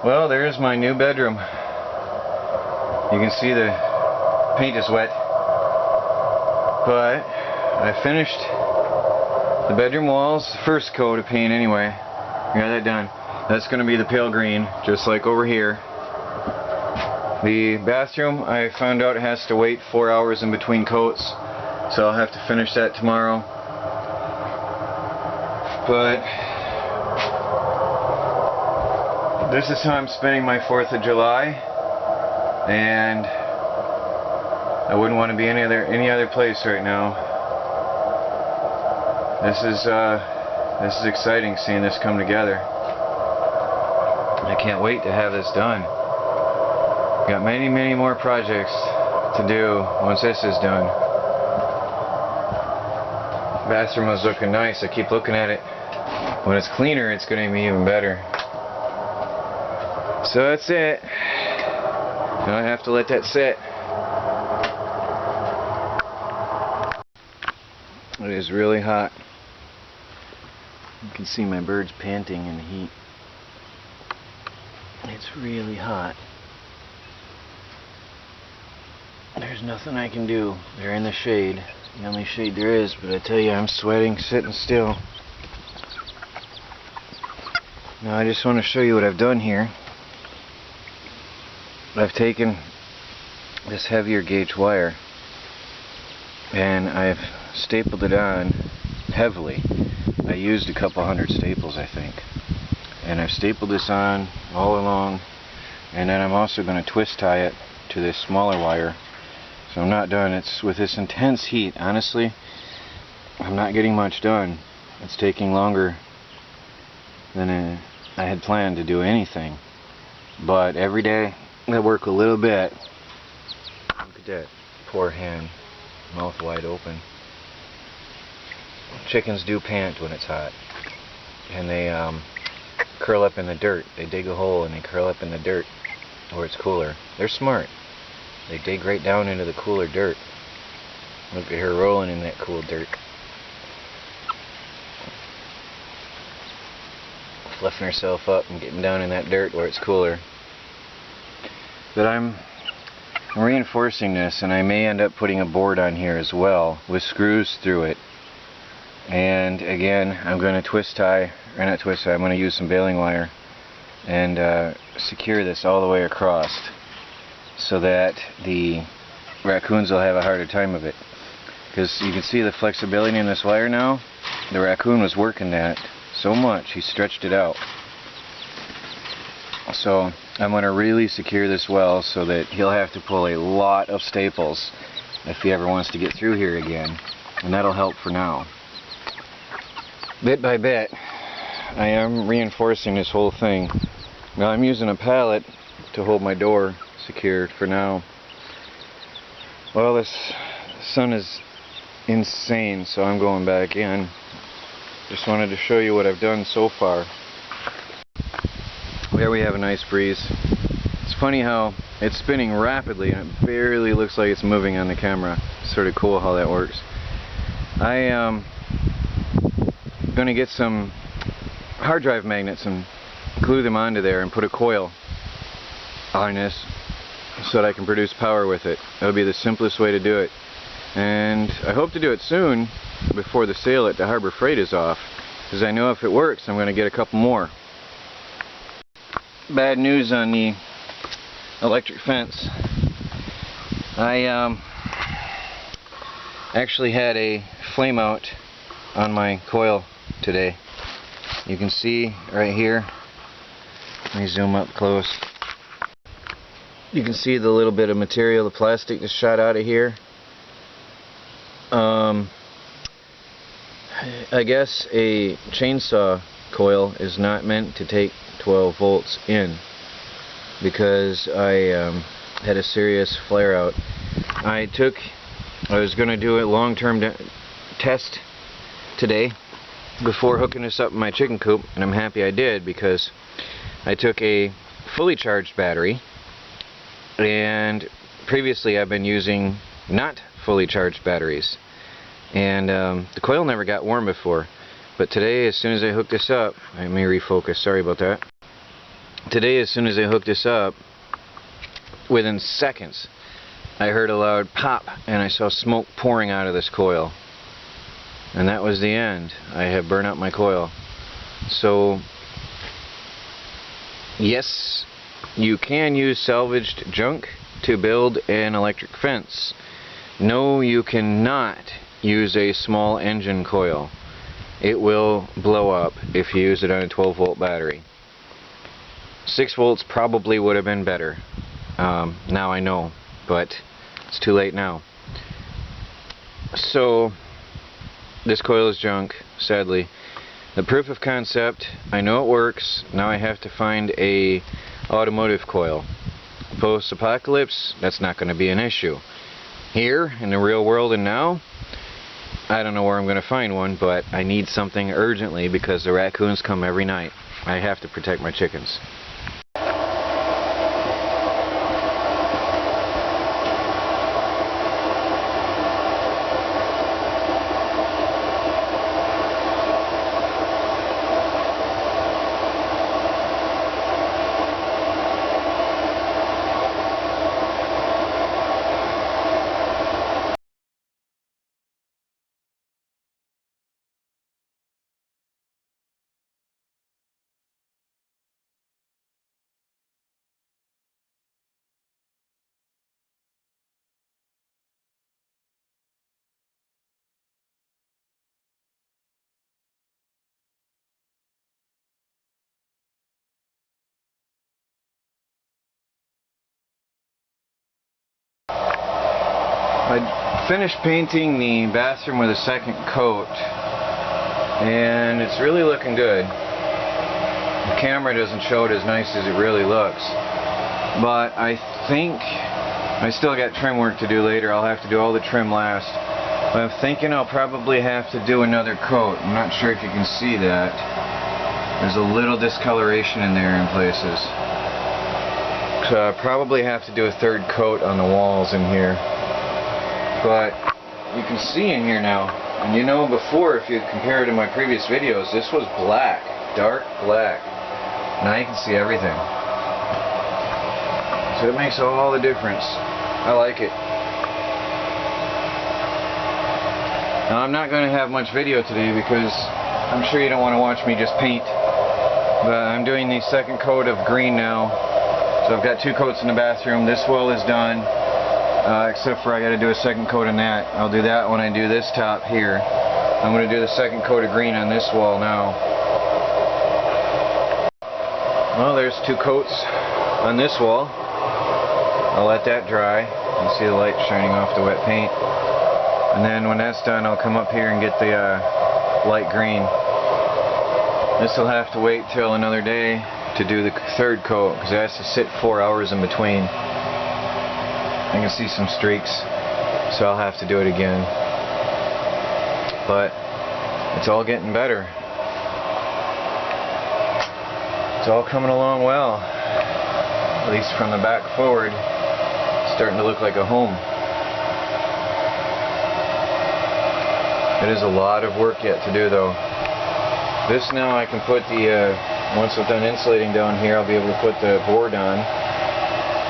Well, there's my new bedroom. You can see the paint is wet, but I finished the bedroom walls, first coat of paint anyway. Got that done. That's going to be the pale green, just like over here. The bathroom, I found out, has to wait 4 hours in between coats, so I'll have to finish that tomorrow. But this is how I'm spending my 4th of July, and I wouldn't want to be any other place right now. This is exciting, seeing this come together. I can't wait to have this done. Got many more projects to do once this is done. Bathroom was looking nice. I keep looking at it. When it's cleaner, it's going to be even better. So that's it. Now I have to let that sit. It is really hot. You can see my birds panting in the heat. It's really hot. There's nothing I can do. They're in the shade. It's the only shade there is, but I tell you, I'm sweating sitting still. Now I just want to show you what I've done here. I've taken this heavier gauge wire and I've stapled it on heavily. I used a couple hundred staples, I think, and I've stapled this on all along, and then I'm also going to twist tie it to this smaller wire. So I'm not done. It's with this intense heat, honestly, I'm not getting much done. It's taking longer than I had planned to do anything, but every day I work a little bit. Look at that poor hen, mouth wide open. Chickens do pant when it's hot, and they curl up in the dirt. They dig a hole and they curl up in the dirt where it's cooler. They're smart. They dig right down into the cooler dirt. Look at her rolling in that cool dirt, fluffing herself up and getting down in that dirt where it's cooler. But I'm reinforcing this, and I may end up putting a board on here as well with screws through it. And again, I'm going to twist tie, or not twist tie, I'm going to use some baling wire and secure this all the way across so that the raccoons will have a harder time of it. Because you can see the flexibility in this wire now. The raccoon was working that so much, he stretched it out. So I'm going to really secure this well so that he'll have to pull a lot of staples if he ever wants to get through here again. And that'll help for now. Bit by bit, I am reinforcing this whole thing. Now I'm using a pallet to hold my door secured for now. Well, this sun is insane, so I'm going back in. Just wanted to show you what I've done so far. There we have a nice breeze. It's funny how it's spinning rapidly and it barely looks like it's moving on the camera. It's sort of cool how that works. I am going to get some hard drive magnets and glue them onto there and put a coil on this so that I can produce power with it. That'll be the simplest way to do it. And I hope to do it soon, before the sale at the Harbor Freight is off, because I know if it works I'm going to get a couple more. Bad news on the electric fence. I actually had a flame out on my coil today. You can see right here, let me zoom up close. You can see the little bit of material, the plastic that shot out of here. I guess a chainsaw coil is not meant to take 12 volts in, because I had a serious flare out. I was going to do a long-term test today before hooking this up in my chicken coop, and I'm happy I did, because I took a fully charged battery, and previously I've been using not fully charged batteries, and the coil never got warm before. But today, as soon as I hooked this up, let me refocus, sorry about that. Today, as soon as I hooked this up, within seconds, I heard a loud pop and I saw smoke pouring out of this coil. And that was the end. I have burned out my coil. So, yes, you can use salvaged junk to build an electric fence. No, you cannot use a small engine coil. It will blow up if you use it on a 12-volt battery. 6 volts probably would have been better. Now I know, but it's too late now. So, this coil is junk, sadly. The proof of concept, I know it works. Now I have to find a automotive coil. Post-apocalypse, that's not going to be an issue. Here, in the real world and now, I don't know where I'm going to find one, but I need something urgently because the raccoons come every night. I have to protect my chickens. I finished painting the bathroom with a second coat, and it's really looking good. The camera doesn't show it as nice as it really looks, but I think I still got trim work to do later. I'll have to do all the trim last. But I'm thinking I'll probably have to do another coat. I'm not sure if you can see that. There's a little discoloration in there in places. So I'll probably have to do a third coat on the walls in here. But you can see in here now, and you know before, if you compare it to my previous videos, this was black, dark black. Now you can see everything. So it makes all the difference. I like it. Now I'm not going to have much video today because I'm sure you don't want to watch me just paint. But I'm doing the second coat of green now. So I've got 2 coats in the bathroom. This wall is done. Except for I got to do a second coat on that. I'll do that when I do this top here. I'm going to do the second coat of green on this wall now. Well, there's 2 coats on this wall. I'll let that dry. You can see the light shining off the wet paint. And then when that's done, I'll come up here and get the light green. This will have to wait till another day to do the third coat because it has to sit 4 hours in between. I can see some streaks, so I'll have to do it again. But it's all getting better. It's all coming along well. At least from the back forward, it's starting to look like a home. It is a lot of work yet to do though. This now I can put the, once I'm done insulating down here, I'll be able to put the board on.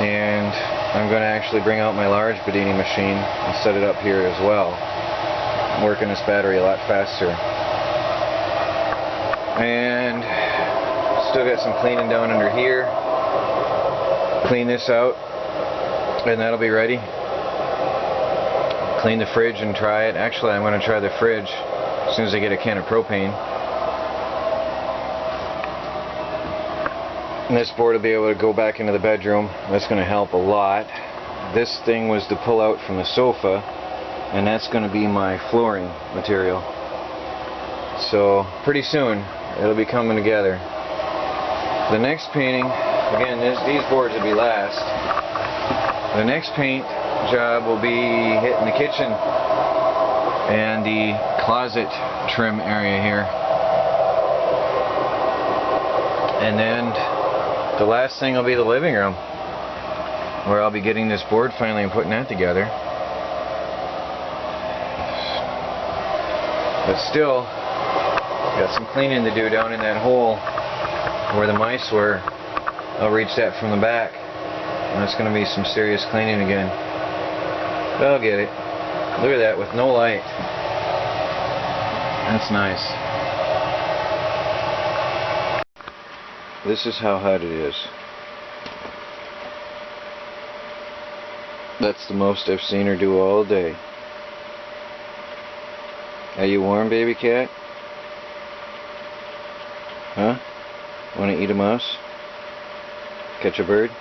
And I'm going to actually bring out my large Bedini machine and set it up here as well. I'm working this battery a lot faster. And still got some cleaning down under here. Clean this out and that'll be ready. Clean the fridge and try it. Actually, I'm going to try the fridge as soon as I get a can of propane. And this board will be able to go back into the bedroom. That's going to help a lot. This thing was to pull out from the sofa, and that's going to be my flooring material. So pretty soon it'll be coming together. The next painting, again, these boards will be last. The next paint job will be hitting the kitchen and the closet trim area here. And then the last thing will be the living room, where I'll be getting this board finally and putting that together. But still, got some cleaning to do down in that hole where the mice were. I'll reach that from the back, and it's going to be some serious cleaning again. But I'll get it. Look at that with no light. That's nice. This is how hot it is. That's the most I've seen her do all day. Are you warm, baby cat? Huh? Want to eat a mouse? Catch a bird?